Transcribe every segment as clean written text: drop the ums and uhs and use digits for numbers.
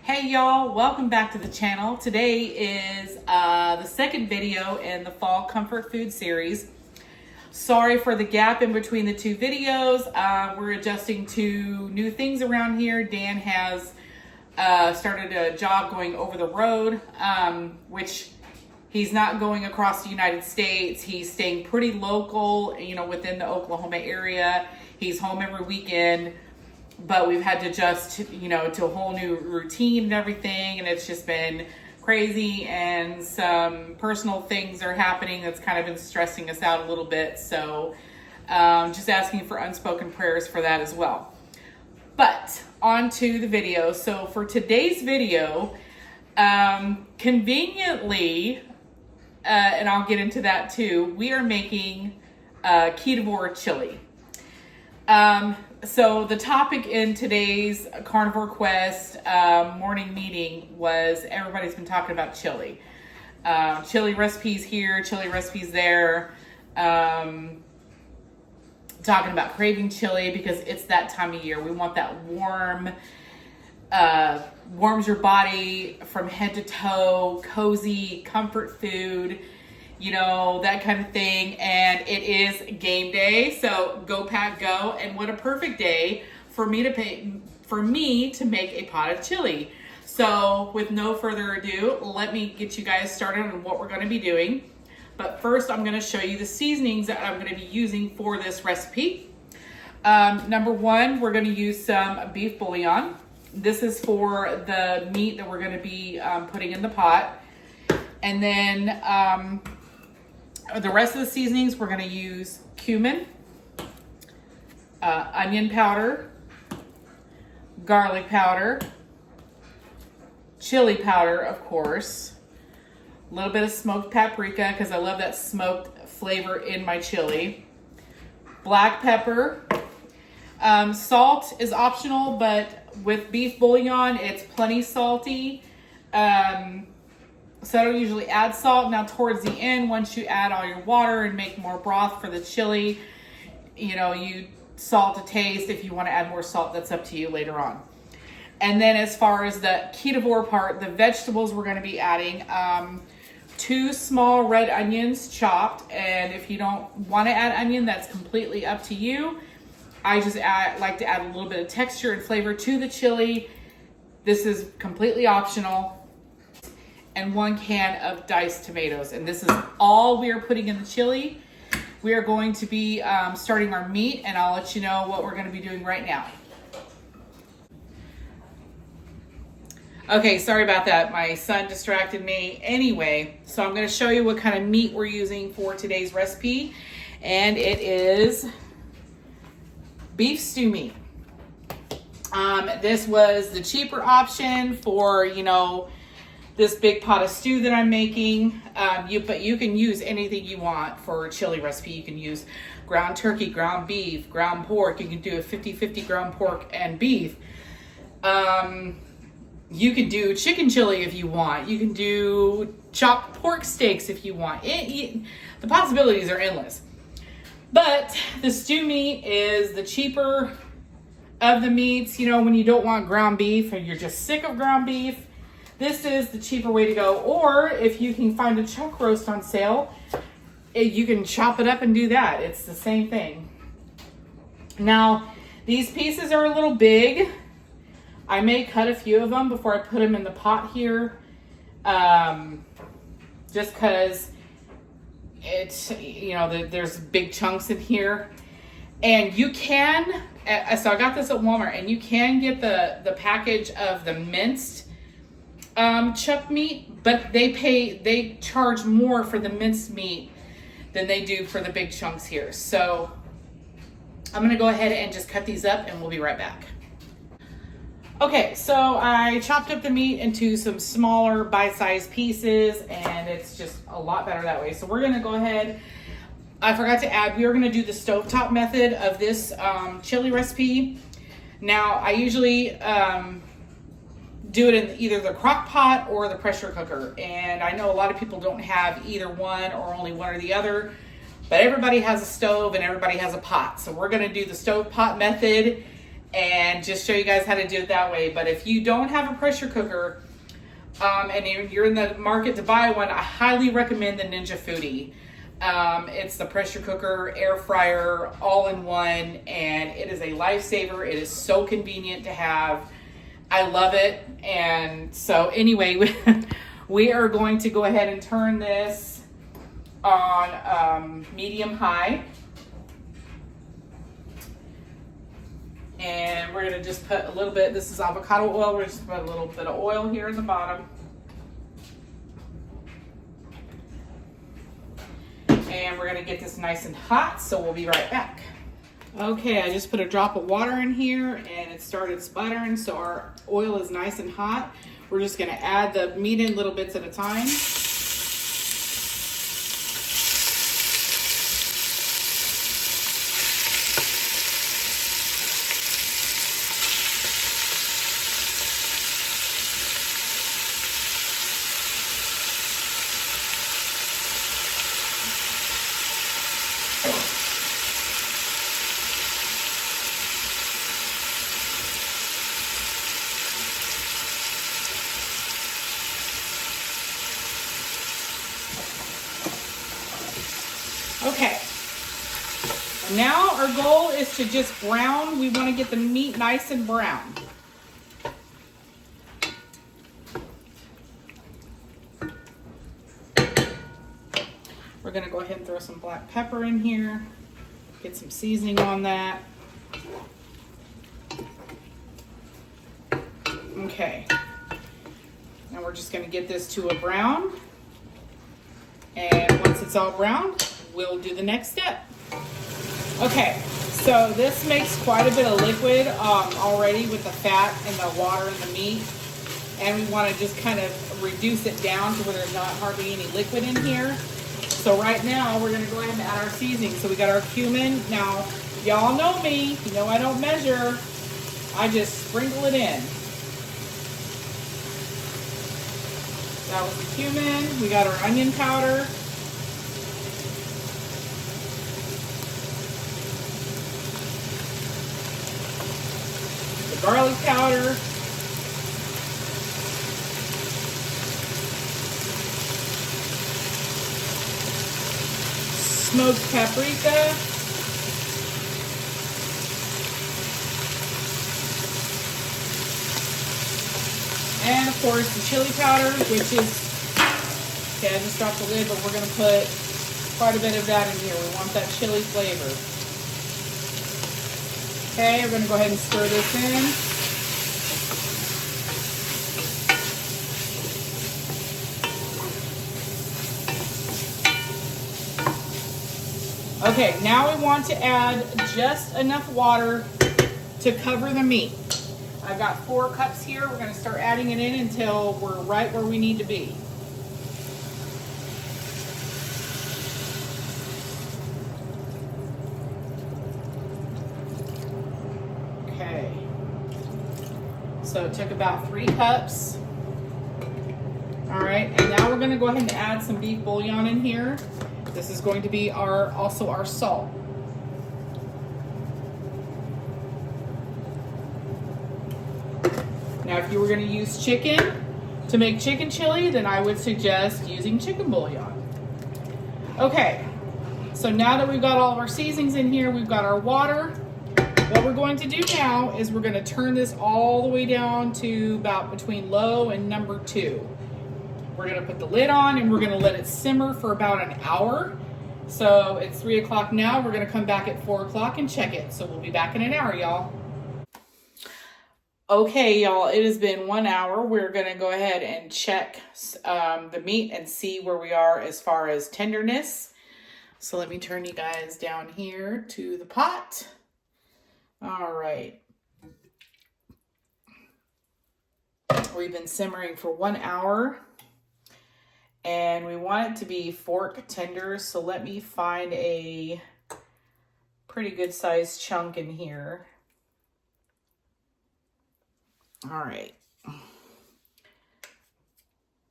Hey y'all, welcome back to the channel. Today is the second video in the fall comfort food series. Sorry for the gap in between the two videos. We're adjusting to new things around here. Dan has started a job going over the road, which he's not going across the United States. He's staying pretty local, within the Oklahoma area. He's home every weekend. But we've had to adjust, to a whole new routine and everything. And it's just been crazy. And some personal things are happening that's kind of been stressing us out a little bit. So just asking for unspoken prayers for that as well. But on to the video. So for today's video, conveniently, and I'll get into that too, we are making Ketovore chili. So the topic in today's Carnivore Quest morning meeting was everybody's been talking about chili. Chili recipes here, chili recipes there. Talking about craving chili because it's that time of year. We want that warm, warms your body from head to toe, cozy, comfort food. That kind of thing. And it is game day. So go pack go. And what a perfect day for me to make a pot of chili. So with no further ado, let me get you guys started on what we're going to be doing. But first I'm going to show you the seasonings that I'm going to be using for this recipe. Number one, we're going to use some beef bouillon. This is for the meat that we're going to be putting in the pot. And then the rest of the seasonings, we're going to use cumin, onion powder, garlic powder, chili powder, of course, a little bit of smoked paprika because I love that smoked flavor in my chili, black pepper. Salt is optional, but with beef bouillon, it's plenty salty. So I don't usually add salt. Now towards the end, once you add all your water and make more broth for the chili, you salt to taste. If you want to add more salt, that's up to you later on. And then as far as the Ketovore part, the vegetables we're going to be adding, 2 small red onions chopped. And if you don't want to add onion, that's completely up to you. I just like to add a little bit of texture and flavor to the chili. This is completely optional. And 1 can of diced tomatoes. And this is all we are putting in the chili. We are going to be starting our meat, and I'll let you know what we're going to be doing right now. Okay, sorry about that. My son distracted me. Anyway, so I'm going to show you what kind of meat we're using for today's recipe. And it is beef stew meat. This was the cheaper option for, this big pot of stew that I'm making. But you can use anything you want for a chili recipe. You can use ground turkey, ground beef, ground pork. You can do a 50-50 ground pork and beef. You can do chicken chili if you want. You can do chopped pork steaks if you want. The possibilities are endless. But the stew meat is the cheaper of the meats. When you don't want ground beef or you're just sick of ground beef, this is the cheaper way to go. Or if you can find a chuck roast on sale, you can chop it up and do that. It's the same thing. Now, these pieces are a little big. I may cut a few of them before I put them in the pot here. Just because it's, there's big chunks in here. And you can, so I got this at Walmart, and you can get the package of the minced chuck meat, but they charge more for the minced meat than they do for the big chunks here. So I'm going to go ahead and just cut these up and we'll be right back. Okay, so I chopped up the meat into some smaller bite-sized pieces, and it's just a lot better that way. So we're going to go ahead. I forgot to add, we are going to do the stovetop method of this chili recipe. Now, I usually do it in either the crock pot or the pressure cooker. And I know a lot of people don't have either one or only one or the other, but everybody has a stove and everybody has a pot. So we're going to do the stove pot method. and just show you guys how to do it that way. But if you don't have a pressure cooker, and you're in the market to buy one, I highly recommend the Ninja Foodie. It's the pressure cooker, air fryer, all in one, and it is a lifesaver. It is so convenient to have. I love it. And so anyway, we are going to go ahead and turn this on medium high. And we're gonna just put a little bit, this is avocado oil, we're just put a little bit of oil here in the bottom. And we're gonna get this nice and hot, so we'll be right back. Okay, I just put a drop of water in here and it started sputtering, so our oil is nice and hot. We're just gonna add the meat in little bits at a time. Okay, now our goal is to just brown. We want to get the meat nice and brown. We're going to go ahead and throw some black pepper in here, get some seasoning on that. Okay, now we're just going to get this to a brown, and once it's all brown, we'll do the next step. Okay, so this makes quite a bit of liquid already with the fat and the water and the meat, and we want to just kind of reduce it down to where there's not hardly any liquid in here. So right now we're going to go ahead and add our seasoning. So we got our cumin. Now y'all know me, you know I don't measure, I just sprinkle it in. That was the cumin. We got our onion powder. Garlic powder, smoked paprika, and of course the chili powder, which is, okay, I just dropped the lid, but we're going to put quite a bit of that in here. We want that chili flavor. Okay, we're going to go ahead and stir this in. Okay, now we want to add just enough water to cover the meat. I've got 4 cups here. We're going to start adding it in until we're right where we need to be. So it took about 3 cups. All right, and now we're gonna go ahead and add some beef bouillon in here. This is going to be also our salt. Now, if you were gonna use chicken to make chicken chili, then I would suggest using chicken bouillon. Okay, so now that we've got all of our seasonings in here, we've got our water. What we're going to do now is we're going to turn this all the way down to about between low and number 2. We're going to put the lid on and we're going to let it simmer for about an hour. So it's 3 o'clock now. We're going to come back at 4 o'clock and check it. So we'll be back in an hour, y'all. Okay, y'all, it has been 1 hour. We're going to go ahead and check the meat and see where we are as far as tenderness. So let me turn you guys down here to the pot. All right. We've been simmering for 1 hour and we want it to be fork tender. So let me find a pretty good sized chunk in here. All right.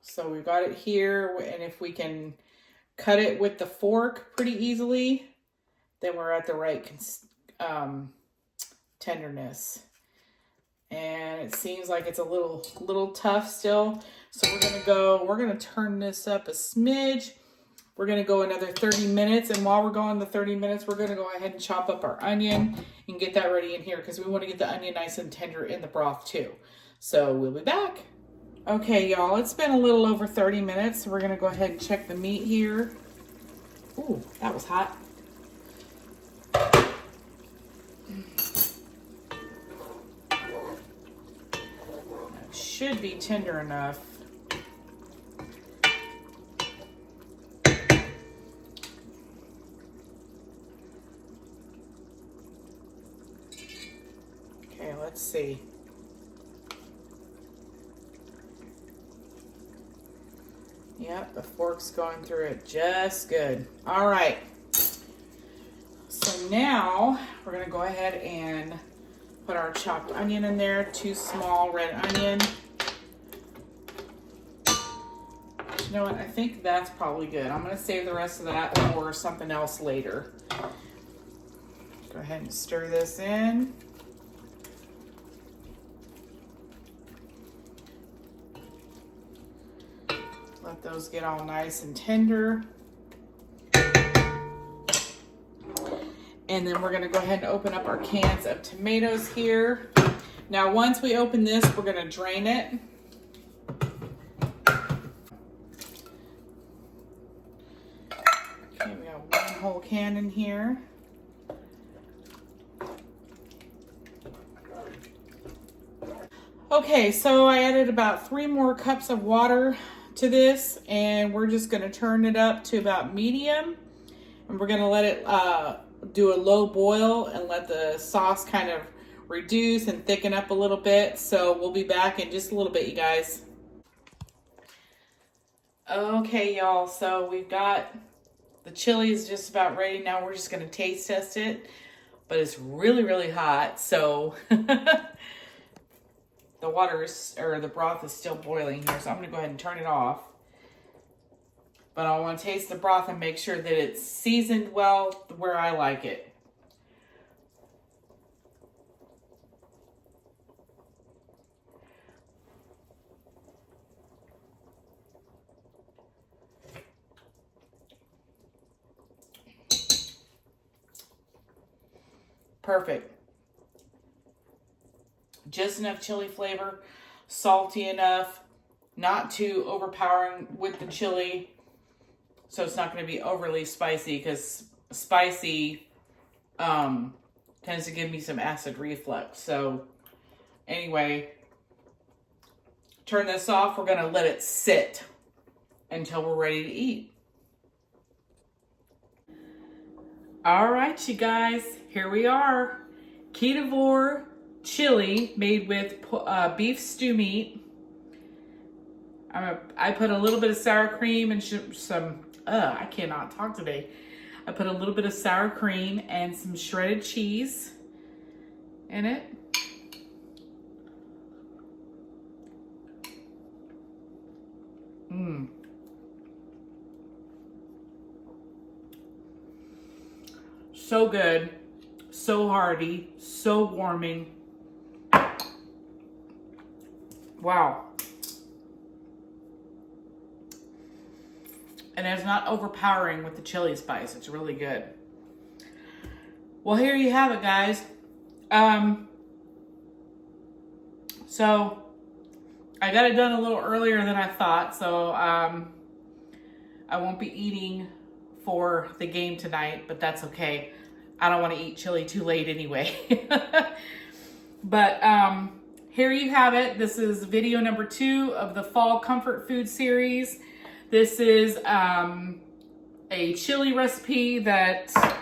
So we've got it here, and if we can cut it with the fork pretty easily, then we're at the right tenderness. And it seems like it's a little tough still. So we're gonna turn this up a smidge. We're gonna go another 30 minutes. And while we're going the 30 minutes, we're gonna go ahead and chop up our onion and get that ready in here because we want to get the onion nice and tender in the broth too. So we'll be back. Okay, y'all, it's been a little over 30 minutes. So we're gonna go ahead and check the meat here. Ooh, that was hot. That should be tender enough. Okay, let's see. Yep, the fork's going through it just good. All right. So now we're gonna go ahead and put our chopped onion in there, 2 small red onion. You know what, I think that's probably good. I'm gonna save the rest of that for something else later. Go ahead and stir this in. Let those get all nice and tender. And then we're gonna go ahead and open up our cans of tomatoes here. Now, once we open this, we're gonna drain it. Okay, we got 1 whole can in here. Okay, so I added about 3 more cups of water to this, and we're just gonna turn it up to about medium, and we're gonna let it do a low boil and let the sauce kind of reduce and thicken up a little bit. So we'll be back in just a little bit, you guys. Okay, y'all, so we've got the chili is just about ready. Now we're just gonna taste test it, but it's really hot, so the broth is still boiling here, so I'm gonna go ahead and turn it off. But I want to taste the broth and make sure that it's seasoned well where I like it. Perfect. Just enough chili flavor, salty enough, not too overpowering with the chili. So it's not going to be overly spicy, because spicy tends to give me some acid reflux. So anyway, turn this off. We're going to let it sit until we're ready to eat. All right, you guys, here we are. Ketovore chili made with beef stew meat. I put a little bit of sour cream and some, I cannot talk today. I put a little bit of sour cream and some shredded cheese in it. So good, so hearty, so warming. Wow. And it's not overpowering with the chili spice. It's really good. Well, here you have it, guys. So I got it done a little earlier than I thought. So I won't be eating for the game tonight, but that's okay. I don't want to eat chili too late anyway. But here you have it. This is video number 2 of the Fall Comfort Food series. This is a chili recipe that I've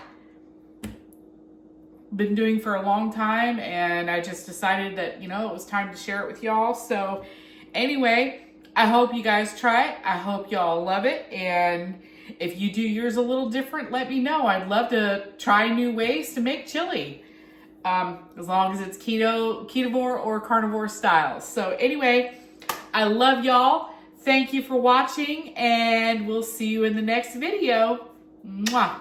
been doing for a long time, and I just decided that, it was time to share it with y'all. So anyway, I hope you guys try it. I hope y'all love it. And if you do yours a little different, let me know. I'd love to try new ways to make chili, as long as it's ketovore or carnivore style. So anyway, I love y'all. Thank you for watching, and we'll see you in the next video. Mwah.